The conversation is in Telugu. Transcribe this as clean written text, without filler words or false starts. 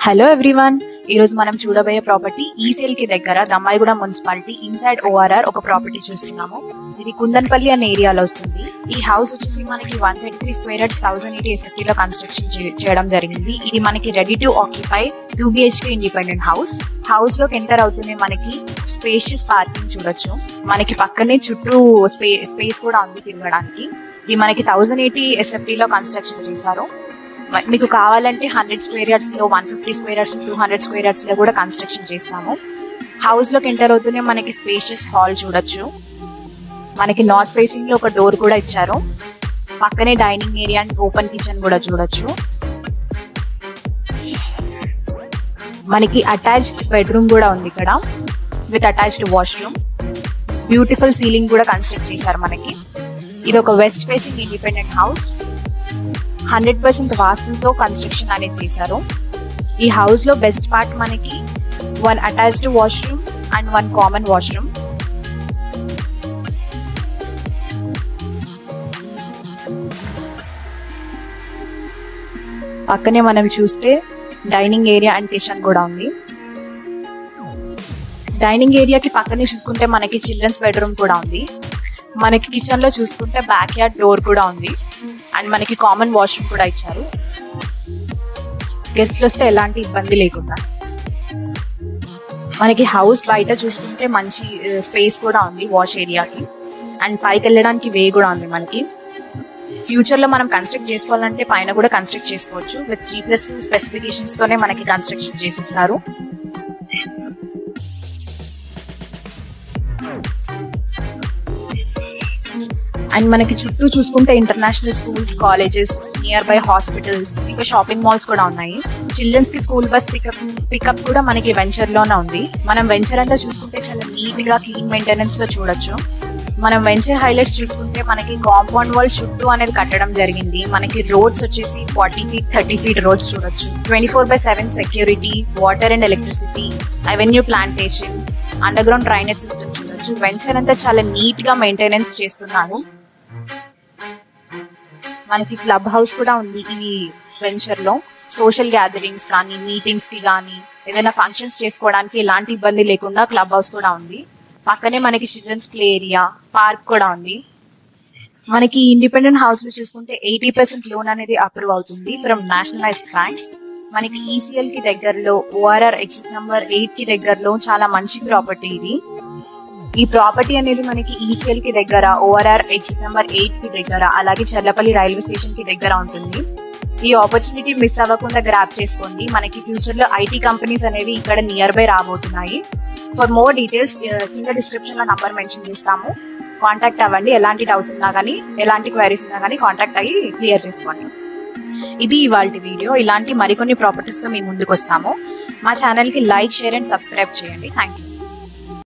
హలో ఎవ్రీవన్, ఈ రోజు మనం చూడబోయే ప్రాపర్టీ ఈసీఎల్ కి దగ్గర దమ్మాయిగూడ మున్సిపాలిటీ ఇన్సైడ్ ఓఆర్ఆర్ ఒక ప్రాపర్టీ చూస్తున్నాము. ఇది కుందన్పల్లి అనే ఏరియాలో వస్తుంది. ఈ హౌస్ వచ్చేసి మనకి 133 స్క్వేర్ యార్డ్స్ 1080 SFT లో కన్స్ట్రక్షన్ చేయడం జరిగింది. ఇది మనకి ready to occupy 2 BHK independent house. House లోకి ఎంటర్ అవుతూనే మనకి స్పేషియస్ పార్కింగ్ చూడొచ్చు. మనకి పక్కనే చుట్టూ స్పేస్ కూడా ఉంది తిరగడానికి. ఇది మనకి 1080 SFT లో కన్స్ట్రక్షన్ చేశారు. మీకు కావాలంటే 100 స్క్వేర్ యార్డ్స్ లో, 150 స్క్వేర్ యార్డ్స్, 200 స్క్వేర్ యార్డ్స్ లో కూడా కన్స్ట్రక్షన్ చేస్తాము. హౌస్ లోకి ఎంటర్ అవుతూనే మనకి స్పేషియస్ హాల్ చూడొచ్చు. మనకి నార్త్ ఫేసింగ్ లో ఒక డోర్ కూడా ఇచ్చారు. పక్కనే dining area and open kitchen కూడా చూడొచ్చు. మనకి అటాచ్డ్ బెడ్రూమ్ కూడా ఉంది ఇక్కడ with attached washroom. Beautiful ceiling కూడా కన్స్ట్రక్ట్ చేశారు మనకి. ఇది ఒక వెస్ట్ ఫేసింగ్ ఇండిపెండెంట్ హౌస్. 100% వాస్తుతో కన్స్ట్రక్షన్ అనేది చేశారు. ఈ హౌస్ లో బెస్ట్ పార్ట్ మనకి 1 attached washroom and 1 common washroom. పక్కనే మనం చూస్తే డైనింగ్ ఏరియా అండ్ కిచెన్ కూడా ఉంది. డైనింగ్ ఏరియాకి పక్కనే చూసుకుంటే మనకి చిల్డ్రన్స్ బెడ్రూమ్ కూడా ఉంది. మనకి కిచెన్ లో చూసుకుంటే బ్యాక్ యార్డ్ డోర్ కూడా ఉంది అండ్ మనకి కామన్ వాష్రూమ్ కూడా ఇచ్చారు. గెస్ట్లు వస్తే ఎలాంటి ఇబ్బంది లేకుండా. మనకి హౌస్ బయట చూసుకుంటే మంచి స్పేస్ కూడా ఉంది వాష్ ఏరియాకి అండ్ పైకి వెళ్ళడానికి వే కూడా ఉంది మనకి. ఫ్యూచర్ లో మనం కన్స్ట్రక్ట్ చేసుకోవాలంటే పైన కూడా కన్స్ట్రక్ట్ చేసుకోవచ్చు. విత్ G+2 స్పెసిఫికేషన్స్ తోనే మనకి కన్స్ట్రక్షన్ చేసిస్తారు. అండ్ మనకి చుట్టూ చూసుకుంటే international schools, colleges, near by hospitals, ఇంకా షాపింగ్ మాల్స్ కూడా ఉన్నాయి. చిల్డ్రన్స్ కి స్కూల్ బస్ పికప్ కూడా మనకి వెంచర్ లోనే ఉంది. మనం వెంచర్ అంతా చూసుకుంటే చాలా నీట్ గా క్లీన్ మెయింటెనెన్స్ తో చూడొచ్చు. మనం వెంచర్ హైలైట్స్ చూసుకుంటే మనకి కాంపౌండ్ వాల్ చుట్టూ అనేది కట్టడం జరిగింది. మనకి రోడ్స్ వచ్చేసి 40 feet 30 feet రోడ్స్ చూడొచ్చు. 24/7 security, water and electricity, avenue plantation, under ground drainage system చూడొచ్చు. వెంచర్ అంతా చాలా నీట్ గా మెయింటెనెన్స్ చేస్తున్నారు. మనకి క్లబ్ హౌస్ కూడా ఉంది ఈ వెంచర్ లో. సోషల్ గ్యాదరింగ్స్ కానీ, మీటింగ్స్ కి కానీ, ఏదైనా ఫంక్షన్స్ చేసుకోవడానికి ఎలాంటి ఇబ్బంది లేకుండా క్లబ్ హౌస్ కూడా ఉంది. పక్కనే మనకి చిల్డ్రన్స్ ప్లే ఏరియా, పార్క్ కూడా ఉంది. మనకి ఇండిపెండెంట్ హౌస్ లో చూసుకుంటే 80% లోన్ అనేది అప్రూవ్ అవుతుంది ఫ్రమ్ నేషనలైజ్డ్ బ్యాంక్స్. మనకి ఈసీఎల్ కి దగ్గరలో, ఓఆర్ఆర్ ఎగ్జిట్ నెంబర్ 8 కి దగ్గరలో చాలా మంచి ప్రాపర్టీ ఇది. ఈ ప్రాపర్టీ అనేది మనకి ఈసీఎల్ కి దగ్గర, ఓఆర్ఆర్ ఎగ్జిట్ నెంబర్ 8 కి దగ్గర, అలాగే చర్లపల్లి రైల్వే స్టేషన్ కి దగ్గర ఉంటుంది. ఈ ఆపర్చునిటీ మిస్ అవ్వకుండా గ్రాప్ చేసుకోండి. మనకి ఫ్యూచర్ లో ఐటీ కంపెనీస్ అనేవి ఇక్కడ నియర్ బై రాబోతున్నాయి. ఫర్ మోర్ డీటెయిల్స్ కింద డిస్క్రిప్షన్ లో నంబర్ మెన్షన్ చేస్తాము. కాంటాక్ట్ అవ్వండి. ఎలాంటి డౌట్స్ ఉన్నా కానీ, ఎలాంటి క్వైరీస్ ఉన్నా కానీ కాంటాక్ట్ అయ్యి క్లియర్ చేసుకోండి. ఇది ఇవాల్టి వీడియో. ఇలాంటి మరికొన్ని ప్రాపర్టీస్ తో మీ ముందుకు వస్తాము. మా ఛానల్ కి లైక్, షేర్ అండ్ సబ్స్క్రైబ్ చేయండి. Thank you.